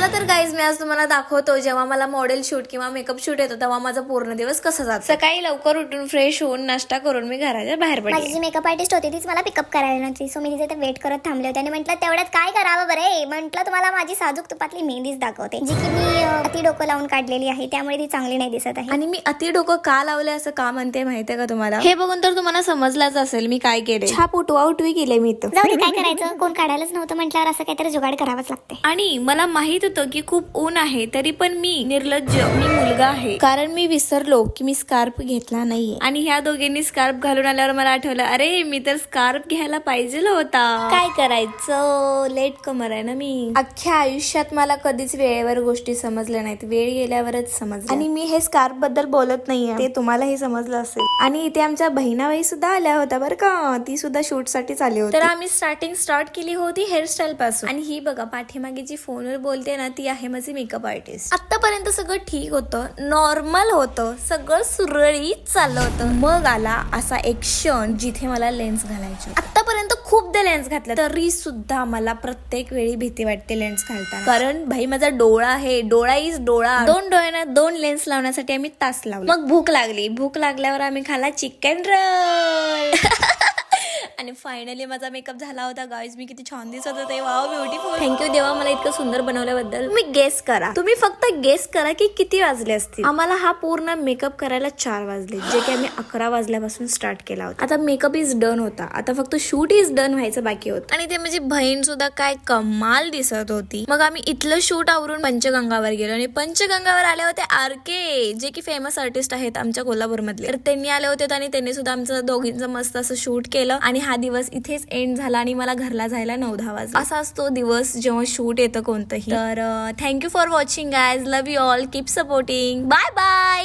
चला तर गाईज, मी आज तुम्हाला दाखवतो जेव्हा मला मॉडेल शूट किंवा मेकअप शूट येतो तेव्हा माझा पूर्ण दिवस कसा जातो. सकाळी लवकर उठून फ्रेश होऊन नाश्ता करून मी घराच्या बाहेर पडले. माझी जी मेकअप आर्टिस्ट होती तीच मला पिकअप करायला नव्हती, सो मी तिथे वेट करत थांबले होते आणि म्हटलं तेवढ्यात काय करावं बरे. म्हटलं तुम्हाला माझी साजूक तुपातली मेहंदीच दाखवते, जी की मी अति डोकं लावून काढलेली आहे, त्यामुळे ती चांगली नाही दिसत आहे. आणि मी अति डोकं का लावले असं का म्हणते माहितीये का तुम्हाला? हे बघून तर तुम्हाला समजलाच असेल मी काय केले. छाप उठवी केले मी तर. जाऊ दे, काय करायचं, कोण काढायलाच नव्हतं म्हटल्यावर असं काहीतरी जुगाड करावंच लागते. आणि मला माहित होतं की खूप ऊन आहे, तरी पण मी निर्लज्ज, मी मुलगा आहे, कारण मी विसरलो की मी स्कार्फ घेतला नाहीये. आणि ह्या दोघींनी स्कार्फ घालून आल्यावर मला आठवलं, अरे मी तर स्कार्फ घ्यायला पाहिजे होता. काय करायचं, लेट कमर आहे ना मी. अख्ख्या आयुष्यात मला कधीच वेळेवर गोष्टी समजल्या नाहीत, वेळ गेल्यावरच समजल्या. आणि मी हे स्कार्फ बद्दल बोलत नाहीये, ते तुम्हालाही समजलं असेल. आणि इथे आमच्या बहिणाबाई सुद्धा आल्या होत्या बरं का, ती सुद्धा शूट साठी आली होती. तर आम्ही स्टार्ट केली होती हेअरस्टाईल पासून. आणि ही बघा पाठीमागे जी फोनवर बोलते ना, ती आहे माझी मेकअप आर्टिस्ट. आतापर्यंत सगळं ठीक होतं, नॉर्मल होतं, सगळं सुरळीत चाललं होतं. मग आला असा एक क्षण जिथे मला लेन्स घालायची. आतापर्यंत खूपदा लेन्स घातला, तरी सुद्धा मला प्रत्येक वेळी भीती वाटते लेन्स घालताना. कारण भाई माझा डोळा आहे, डोळा इज डोळा. 2 डोळ्यांना 2 लेन्स लावण्यासाठी आम्ही तास लावला. मग भूक लागल्यावर आम्ही खाला चिकन रोल. आणि फायनली माझा मेकअप झाला होता गाईज. मी किती छान दिसत होते, वाव ब्युटिफुल. थँक्यू देवा मला इतकं सुंदर बनवल्याबद्दल. तुम्ही फक्त गेस करा की किती वाजले असतील. आम्हाला हा पूर्ण मेकअप करायला 4 वाजले, जे की आम्ही 11 वाजल्यापासून स्टार्ट केला होता. आता मेकअप इज डन होता, आता फक्त शूट इज डन व्हायचं बाकी होतं. आणि ते माझी बहीण सुद्धा काय कमाल दिसत होती. मग आम्ही इथलं शूट आवरून पंचगंगावर गेलो आणि पंचगंगावर आले होते आरके, जे की फेमस आर्टिस्ट आहेत आमच्या कोल्हापूरमधले. तर त्यांनी आले होते आणि त्यांनी सुद्धा आमचं दोघींचं मस्त असं शूट केलं. आणि हा दिवस इथेच एंड झाला आणि मला घरला जायला 9-10 वाजले. असा असतो दिवस जेव्हा शूट येतं कोणतंही. तर thank you for watching guys, love you all, keep supporting, bye bye.